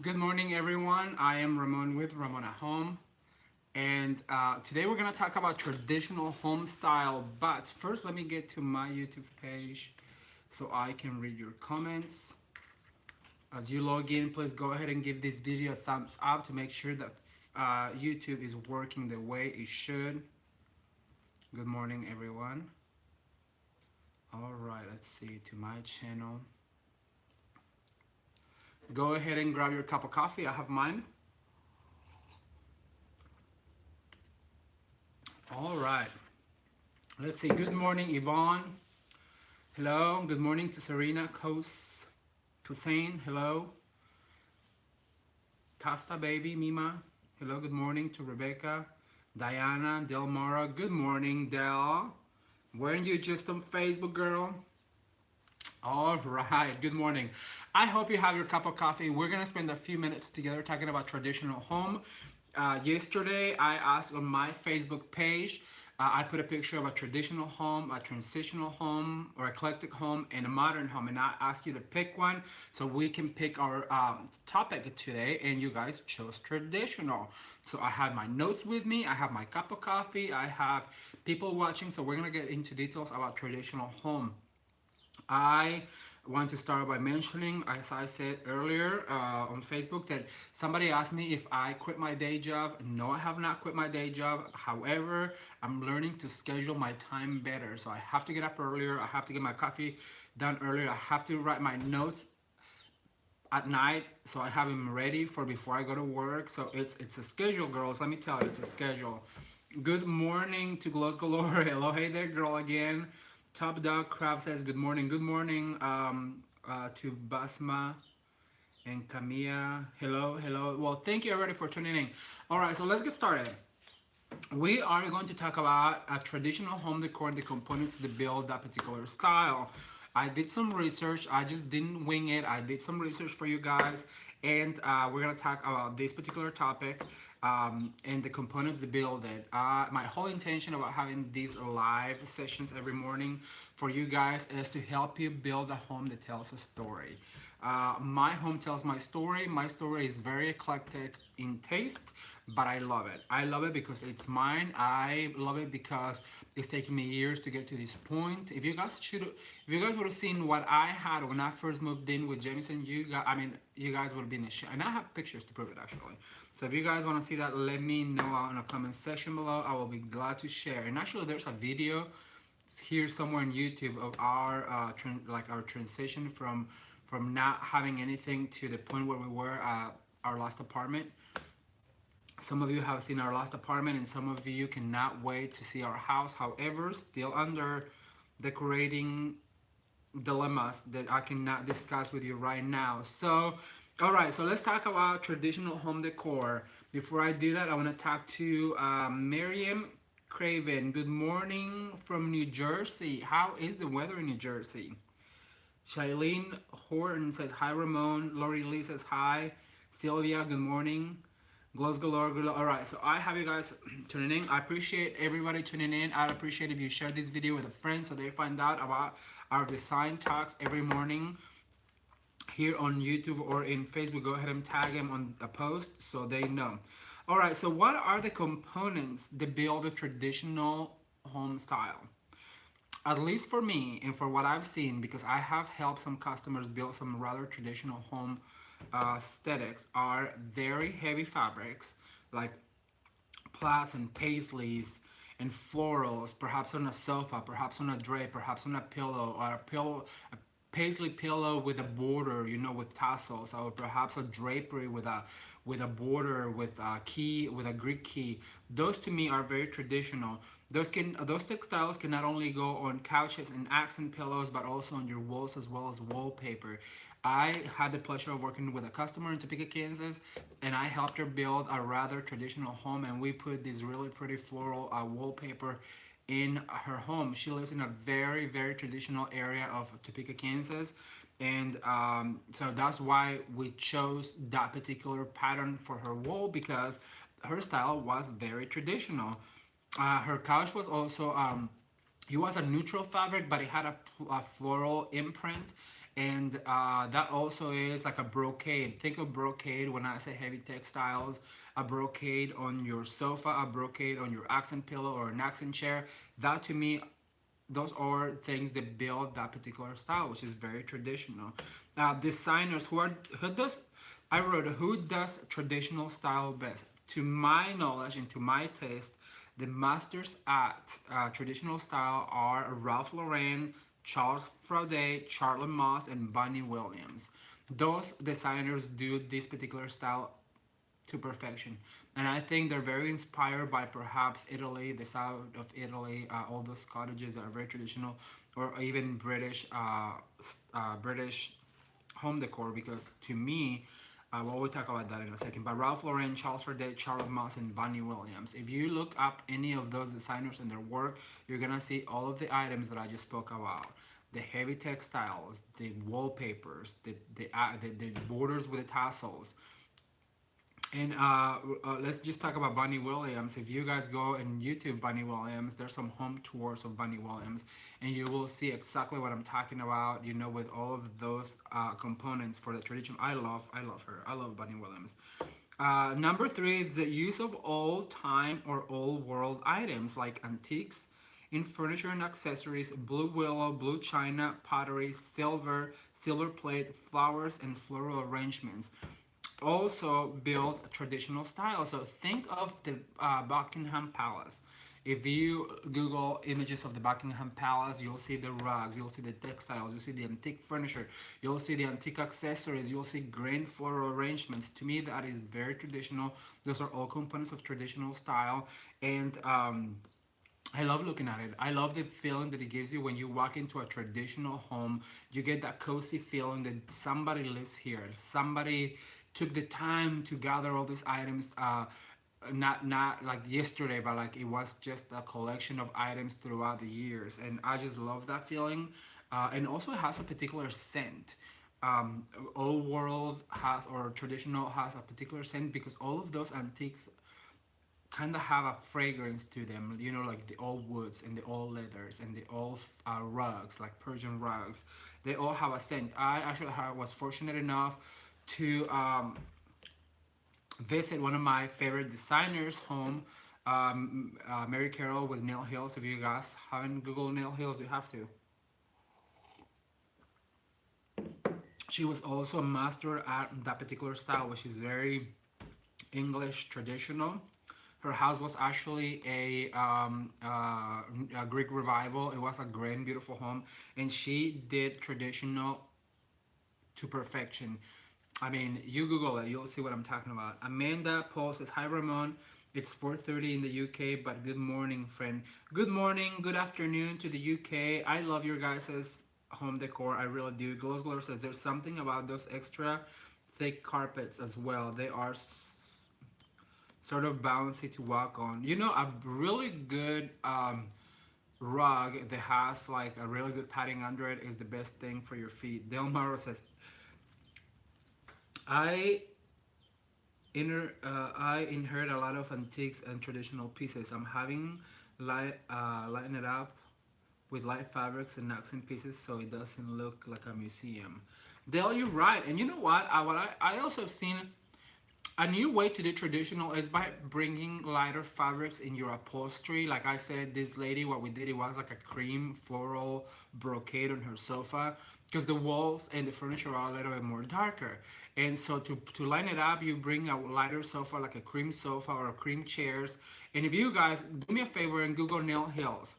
Good morning, everyone. I am Ramon with Ramon at Home, and today we're gonna talk about traditional home style. But first, let me get to my YouTube page so I can read your comments. As you log in, please go ahead and give this video a thumbs up to make sure that YouTube is working the way it should. Good morning, everyone. All right, let's see to my channel. Go ahead and grab your cup of coffee. I have mine. All right. Let's see. Good morning, Yvonne. Hello. Good morning to Serena Hussein. Hello. Tasta Baby Mima. Hello. Good morning to Rebecca. Diana Delmara. Good morning, Del. Weren't you just on Facebook, girl? All right. Good morning. I hope you have your cup of coffee. We're gonna spend a few minutes together talking about traditional home. Yesterday, I asked on my Facebook page. I put a picture of a traditional home, a transitional home, or eclectic home, and a modern home, and I asked you to pick one so we can pick our topic today. And you guys chose traditional. So I have my notes with me. I have my cup of coffee. I have people watching. So we're gonna get into details about traditional home. I want to start by mentioning, as I said earlier on Facebook, that somebody asked me if I quit my day job. No, I have not quit my day job. However, I'm learning to schedule my time better. So I have to get up earlier. I have to get my coffee done earlier. I have to write my notes at night so I have them ready for before I go to work. So it's a schedule, girls. Let me tell you, it's a schedule. Good morning to Glows Galore. Hello, hey there, girl again. Top Dog Craft says good morning. Good morning to Basma and Camilla. Hello, hello. Well, thank you everybody for tuning in. All right, so let's get started. We are going to talk about a traditional home decor and the components to build that particular style. I did some research. I just didn't wing it. I did some research for you guys, and we're gonna talk about this particular topic and the components to build it. My whole intention about having these live sessions every morning for you guys is to help you build a home that tells a story. My home tells my story. My story is very eclectic in taste, but I love it. I love it because it's mine. I love it because it's taken me years to get to this point. If you guys would have seen what I had when I first moved in with Jameson, you guys would have been ashamed. And I have pictures to prove it actually. So if you guys want to see that, let me know in the comment section below. I will be glad to share. And actually, there's a video here somewhere on YouTube of our our transition from not having anything to the point where we were at our last apartment. Some of you have seen our last apartment, and some of you cannot wait to see our house. However, still under decorating dilemmas that I cannot discuss with you right now. So, all right, so let's talk about traditional home decor. Before I do that, I want to talk to Miriam Craven. Good morning from New Jersey. How is the weather in New Jersey? Shailene Horton says hi, Ramon. Lori Lee says hi. Sylvia, good morning. Glows galore, galore. All right, so I have you guys tuning in. I appreciate everybody tuning in. I'd appreciate if you share this video with a friend so they find out about our design talks every morning here on YouTube or in Facebook. Go ahead and tag them on a post so they know. All right, so what are the components that build a traditional home style? At least for me and for what I've seen, because I have helped some customers build some rather traditional home aesthetics, are very heavy fabrics like plaids and paisleys and florals, perhaps on a sofa, perhaps on a drape, perhaps on a pillow, or a paisley pillow with a border, with tassels, or perhaps a drapery with a border with a key, with a Greek key. Those to me are very traditional. Those textiles can not only go on couches and accent pillows, but also on your walls as well as wallpaper. I had the pleasure of working with a customer in Topeka, Kansas, and I helped her build a rather traditional home, and we put this really pretty floral wallpaper in her home. She lives in a very, very traditional area of Topeka, Kansas, and so that's why we chose that particular pattern for her wall, because her style was very traditional. Her couch was also it was a neutral fabric, but it had a floral imprint, and that also is like a brocade. Think of brocade when I say heavy textiles. A brocade on your sofa, a brocade on your accent pillow or an accent chair. That to me, those are things that build that particular style, which is very traditional. Designers who does I wrote who does traditional style best. To my knowledge and to my taste, the masters at traditional style are Ralph Lauren, Charles Froday, Charlotte Moss, and Bunny Williams. Those designers do this particular style to perfection. And I think they're very inspired by perhaps Italy, the south of Italy, all those cottages that are very traditional, or even British home decor. Because to me, well, we'll talk about that in a second. But Ralph Lauren, Charles Froday, Charlotte Moss, and Bunny Williams. If you look up any of those designers and their work, you're gonna see all of the items that I just spoke about. The heavy textiles, the wallpapers, the borders with the tassels, and let's just talk about Bunny Williams. If you guys go and YouTube Bunny Williams, there's some home tours of Bunny Williams, and you will see exactly what I'm talking about. You know, with all of those components for the tradition. I love her. I love Bunny Williams. Number three, the use of old time or old world items like antiques in furniture and accessories, blue willow, blue china, pottery, silver plate, flowers, and floral arrangements also build traditional style. So think of the Buckingham Palace. If you Google images of the Buckingham Palace, you'll see the rugs, you'll see the textiles, you'll see the antique furniture, you'll see the antique accessories, you'll see grand floral arrangements. To me, that is very traditional. Those are all components of traditional style, and I love looking at it. I love the feeling that it gives you when you walk into a traditional home. You get that cozy feeling that somebody lives here. Somebody took the time to gather all these items. Not like yesterday, but like it was just a collection of items throughout the years, and I just love that feeling. And also, it has a particular scent. Old world has or traditional has a particular scent because all of those antiques kind of have a fragrance to them, you know, like the old woods and the old leathers and the old rugs, like Persian rugs. They all have a scent. I actually was fortunate enough to visit one of my favorite designers' home, Mary Carroll with Nail Hills. If you guys haven't Googled Nail Hills, you have to. She was also a master at that particular style, which is very English traditional. Her house was actually a Greek revival. It was a grand, beautiful home, and she did traditional to perfection. I mean, you Google it, you'll see what I'm talking about. Amanda Paul says, "Hi Ramon, it's 4:30 in the UK, but good morning, friend. Good morning, good afternoon to the UK. I love your guys' home decor. I really do." Glowsglower says, "There's something about those extra thick carpets as well. They are sort of bouncy to walk on. You know, a really good rug that has like a really good padding under it is the best thing for your feet." Delmaro says, I I inherit a lot of antiques and traditional pieces. I'm having lighten it up with light fabrics and accent pieces so it doesn't look like a museum. Dale, you're right. And you know what? I also have seen a new way to do traditional is by bringing lighter fabrics in your upholstery. Like I said, this lady, what we did, it was like a cream floral brocade on her sofa because the walls and the furniture are a little bit more darker. And so to line it up, you bring a lighter sofa, like a cream sofa or a cream chairs. And if you guys do me a favor and Google Nail Hills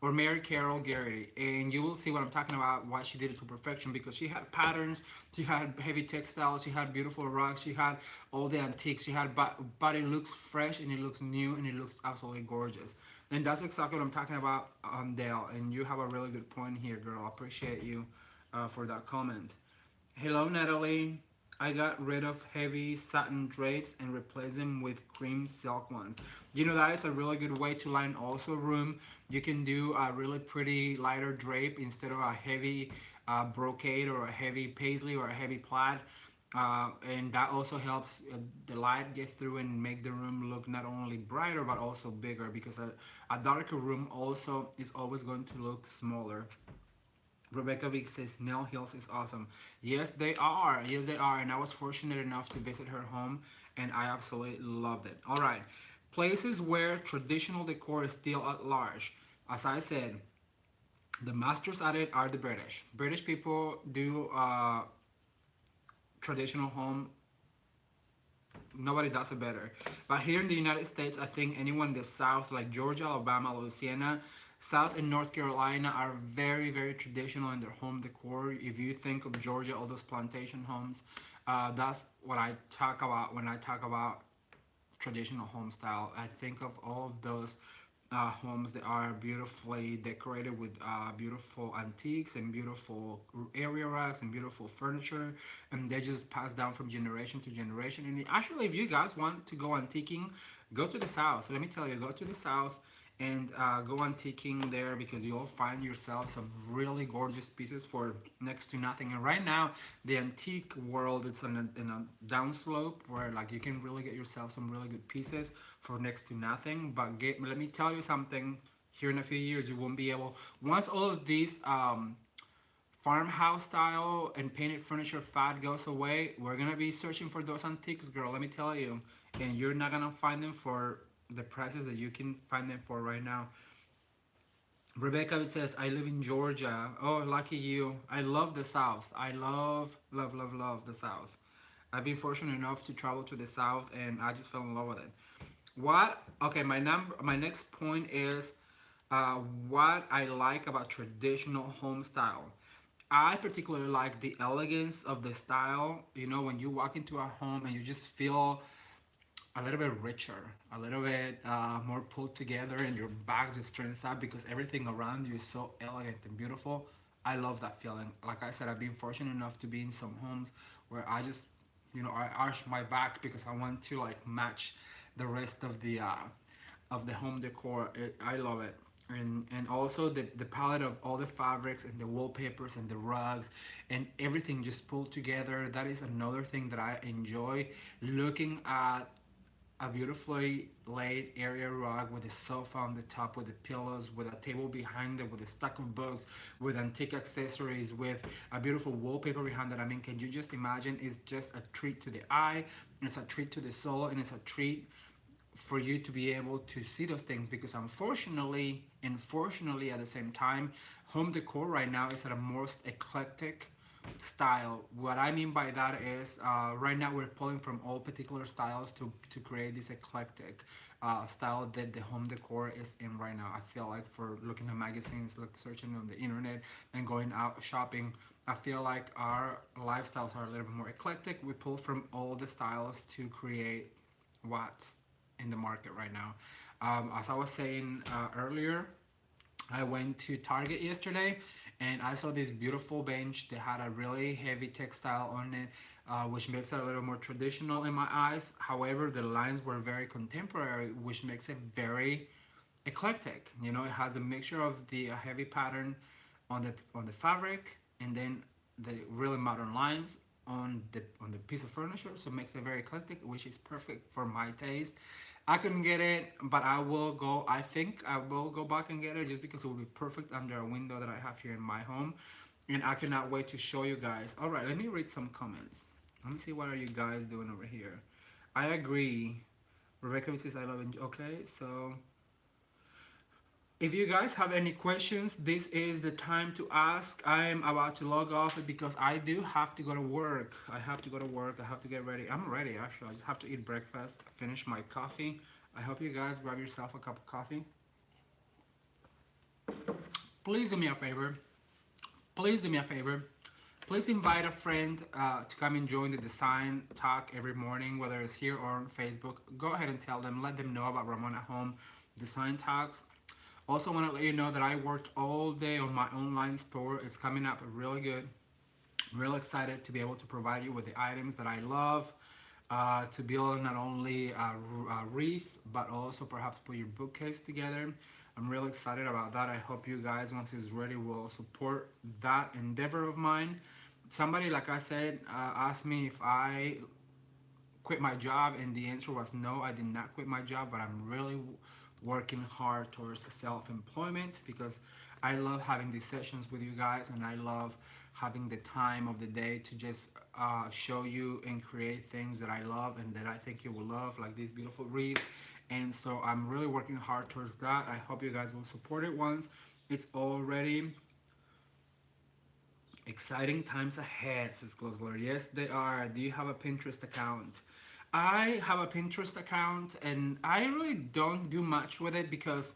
or Mary Carol Garrity, and you will see what I'm talking about, why she did it to perfection, because she had patterns, she had heavy textiles, she had beautiful rugs, she had all the antiques, she had, but it looks fresh and it looks new and it looks absolutely gorgeous. And that's exactly what I'm talking about, Dale, and you have a really good point here, girl. I appreciate you for that comment. Hello, Natalie. I got rid of heavy satin drapes and replaced them with cream silk ones. You know, that is a really good way to line also room. You can do a really pretty lighter drape instead of a heavy brocade or a heavy paisley or a heavy plaid. and that also helps the light get through and make the room look not only brighter but also bigger, because a darker room also is always going to look smaller. Rebecca Vick says Nail Hills is awesome. Yes, they are. Yes, they are. And I was fortunate enough to visit her home, and I absolutely loved it. All right, places where traditional decor is still at large. As I said, the masters at it are the British. British people do traditional home. Nobody does it better. But here in the United States, I think anyone in the South, like Georgia, Alabama, Louisiana, South and North Carolina, are very, very traditional in their home decor. If you think of Georgia, all those plantation homes, that's what I talk about when I talk about traditional home style. I think of all of those homes that are beautifully decorated with beautiful antiques and beautiful area rugs and beautiful furniture, and they just pass down from generation to generation. And actually, if you guys want to go antiquing, go to the South. Let me tell you, go to the South and go antiquing there, because you'll find yourself some really gorgeous pieces for next to nothing. And right now, the antique world, it's in a downslope where like you can really get yourself some really good pieces for next to nothing. But let me tell you something. Here in a few years, you won't be able. Once all of these farmhouse style and painted furniture fad goes away, we're gonna be searching for those antiques, girl. Let me tell you, and you're not gonna find them for the prices that you can find them for right now. Rebecca says, I live in Georgia. Oh, lucky you. I love the South. I love, love, love, love the South. I've been fortunate enough to travel to the South, and I just fell in love with it. What? Okay, my next point is uh, what I like about traditional home style. I particularly like the elegance of the style. You know, when you walk into a home and you just feel a little bit richer, a little bit more put together, and your back just turns up because everything around you is so elegant and beautiful. I love that feeling. Like I said, I've been fortunate enough to be in some homes where I just, I arch my back because I want to like match the rest of the home decor. I love it. And also the palette of all the fabrics and the wallpapers and the rugs and everything just pulled together. That is another thing that I enjoy, looking at a beautifully laid area rug with a sofa on the top, with the pillows, with a table behind it, with a stack of books, with antique accessories, with a beautiful wallpaper behind it. I mean, can you just imagine? It's just a treat to the eye, it's a treat to the soul, and it's a treat for you to be able to see those things, because unfortunately and fortunately at the same time, home decor right now is at a most eclectic style. What I mean by that is right now we're pulling from all particular styles to create this eclectic style that the home decor is in right now. I feel like for looking at magazines, like searching on the internet and going out shopping, I feel like our lifestyles are a little bit more eclectic. We pull from all the styles to create what's in the market right now. As I was saying earlier, I went to Target yesterday and I saw this beautiful bench that had a really heavy textile on it, which makes it a little more traditional in my eyes. However, the lines were very contemporary, which makes it very eclectic. You know, it has a mixture of the heavy pattern on the fabric, and then the really modern lines on the piece of furniture. So it makes it very eclectic, which is perfect for my taste. I couldn't get it, but I will go. I think I will go back and get it just because it will be perfect under a window that I have here in my home, and I cannot wait to show you guys. All right, let me read some comments. Let me see what are you guys doing over here. I agree. Rebecca says I love it. Okay, so if you guys have any questions, this is the time to ask. I'm about to log off because I do have to go to work. I have to go to work. I have to get ready. I'm ready actually. I just have to eat breakfast, finish my coffee. I hope you guys grab yourself a cup of coffee. Please do me a favor. Please do me a favor. Please invite a friend to come and join the design talk every morning, whether it's here or on Facebook. Go ahead and tell them, let them know about Ramon at Home Design Talks. Also want to let you know that I worked all day on my online store. It's coming up really good. I'm real excited to be able to provide you with the items that I love, to build not only a wreath, but also perhaps put your bookcase together. I'm real excited about that. I hope you guys, once it's ready, will support that endeavor of mine. somebody, like I said, asked me if I quit my job, and the answer was no. I did not quit my job, but I'm really working hard towards self-employment because I love having these sessions with you guys, and I love having the time of the day to just show you and create things that I love and that I think you will love, like this beautiful wreath. And so I'm really working hard towards that. I hope you guys will support it once it's all ready. Exciting times ahead, says Glows Glory. Yes, they are. Do you have a Pinterest account? I have a Pinterest account, and I really don't do much with it because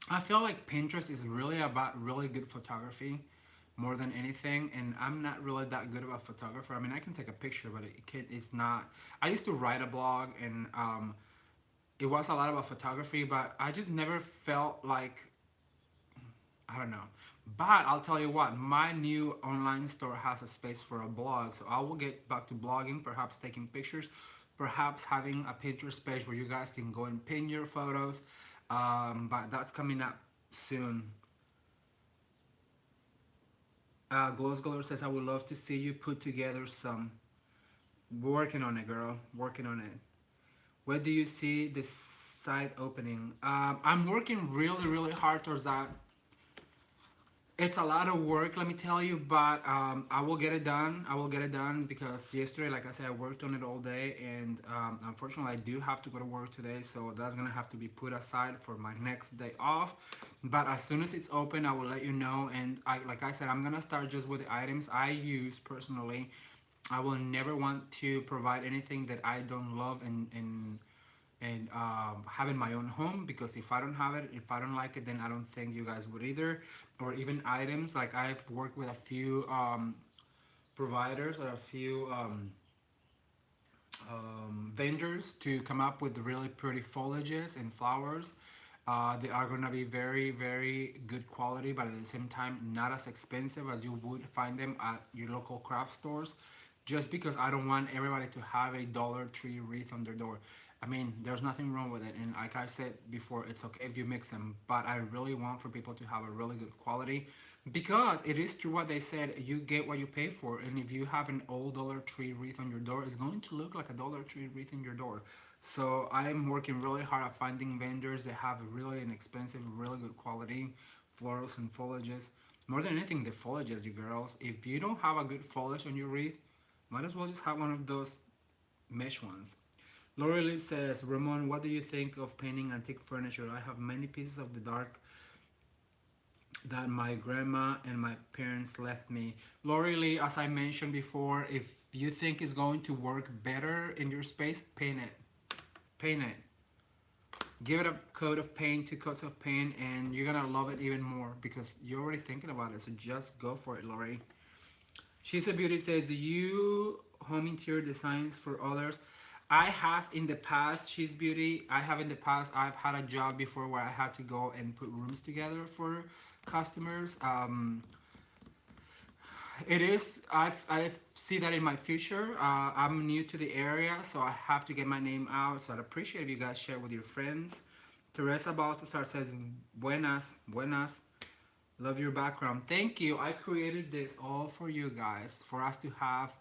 I feel like Pinterest is really about really good photography more than anything, and I'm not really that good of a photographer. I mean, I can take a picture, but it's not. I used to write a blog, and it was a lot about photography, but I just never felt like, I don't know. But I'll tell you what, my new online store has a space for a blog. So I will get back to blogging, perhaps taking pictures, perhaps having a Pinterest page where you guys can go and pin your photos. But that's coming up soon. Glows Glower says, I would love to see you put together some. Working on it, girl. Working on it. Where do you see this site opening? I'm working really, really hard towards that. It's a lot of work, let me tell you, but I will get it done. I will get it done because yesterday, like I said, I worked on it all day, and unfortunately, I do have to go to work today, so that's gonna have to be put aside for my next day off. But as soon as it's open, I will let you know. And like I said, I'm gonna start just with the items I use personally. I will never want to provide anything that I don't love and having my own home, because if I don't have it, if I don't like it, then I don't think you guys would either. Or even items, like I've worked with a few providers or a few vendors to come up with really pretty foliages and flowers. They are going to be very, very good quality, but at the same time, not as expensive as you would find them at your local craft stores. Just because I don't want everybody to have a Dollar Tree wreath on their door. I mean, there's nothing wrong with it, and like I said before, it's okay if you mix them. But I really want for people to have a really good quality, because it is true what they said. You get what you pay for, and if you have an old Dollar Tree wreath on your door, it's going to look like a Dollar Tree wreath in your door. So I'm working really hard at finding vendors that have really inexpensive, really good quality florals and foliages. More than anything, the foliages, you girls. If you don't have a good foliage on your wreath, might as well just have one of those mesh ones. Lorelei says, Ramon, what do you think of painting antique furniture? I have many pieces of the dark that my grandma and my parents left me. Lorelei, as I mentioned before, if you think it's going to work better in your space, paint it. Paint it. Give it a coat of paint, 2 coats of paint, and you're gonna love it even more because you're already thinking about it. So just go for it, Lori. She's a Beauty says, do you home interior designs for others? I have in the past, She's Beauty. I have in the past, I've had a job before where I had to go and put rooms together for customers. It is, I see that in my future. I'm new to the area, so I have to get my name out. So I'd appreciate if you guys share with your friends. Teresa Baltasar says, buenas, buenas. Love your background. Thank you. I created this all for you guys, for us to have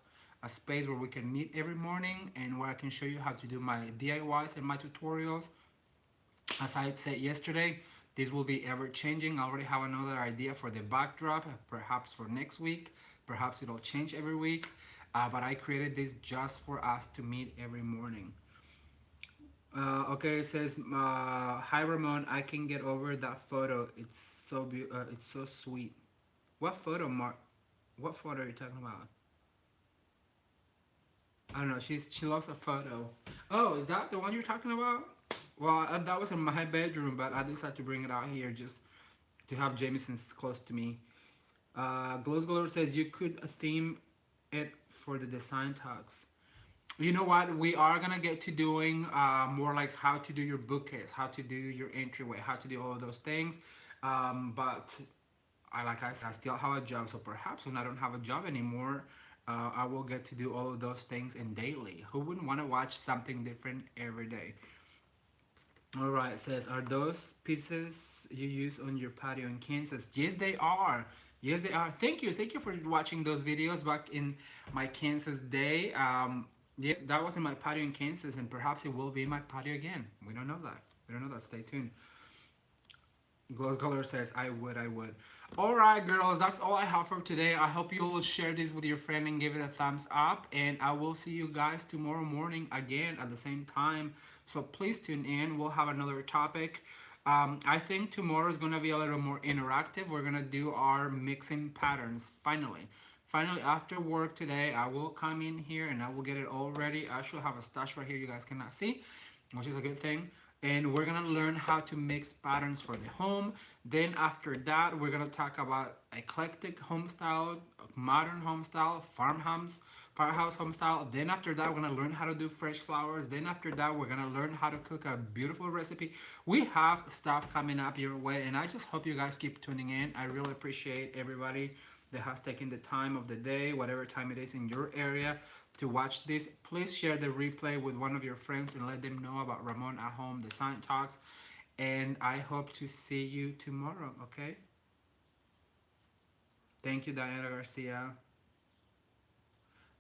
a space where we can meet every morning and where I can show you how to do my DIYs and my tutorials. As I said yesterday, this will be ever changing. I already have another idea for the backdrop, perhaps for next week. Perhaps it'll change every week. But I created this just for us to meet every morning. Okay, it says, "Hi Ramon, I can get over that photo. It's so sweet." What photo, Mark? What photo are you talking about? I don't know. She loves a photo. Oh, is that the one you're talking about? Well, that was in my bedroom, but I decided to bring it out here just to have Jameson's close to me. Glows Glower says you could theme it for the design talks. You know what? We are gonna get to doing more like how to do your bookcase, how to do your entryway, how to do all of those things. But like I said, I still have a job, so perhaps when I don't have a job anymore, I will get to do all of those things in daily. Who wouldn't want to watch something different every day? All right, it says, are those pieces you use on your patio in Kansas? Yes, they are. Yes, they are. Thank you for watching those videos back in my Kansas day. Yes, that was in my patio in Kansas, and perhaps it will be my patio again. We don't know that. We don't know that. Stay tuned. Glows Color says, I would, I would. All right, girls, that's all I have for today. I hope you will share this with your friend and give it a thumbs up. And I will see you guys tomorrow morning again at the same time. So please tune in. We'll have another topic. I think tomorrow is going to be a little more interactive. We're going to do our mixing patterns finally. Finally, after work today, I will come in here and I will get it all ready. I should have a stash right here you guys cannot see, which is a good thing. And we're gonna learn how to mix patterns for the home. Then after that, we're gonna talk about eclectic home style, modern home style, farmhouse home style. Then after that, we're gonna learn how to do fresh flowers. Then after that, we're gonna learn how to cook a beautiful recipe. We have stuff coming up your way, and I just hope you guys keep tuning in. I really appreciate everybody that has taken the time of the day, whatever time it is in your area, to watch this. Please share the replay with one of your friends and let them know about Ramon at Home Design Talks. And I hope to see you tomorrow, okay? Thank you, Diana Garcia.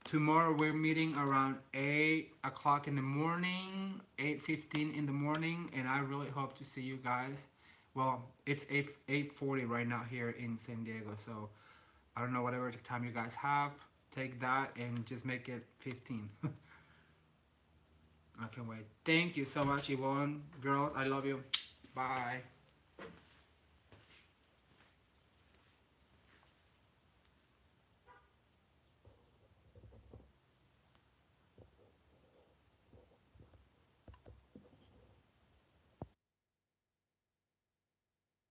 Tomorrow we're meeting around 8 o'clock in the morning, 8:15 in the morning, and I really hope to see you guys. Well, it's 8:40 right now here in San Diego, so I don't know whatever time you guys have. Take that and just make it 15. I can't wait. Thank you so much, Yvonne. Girls, I love you. Bye.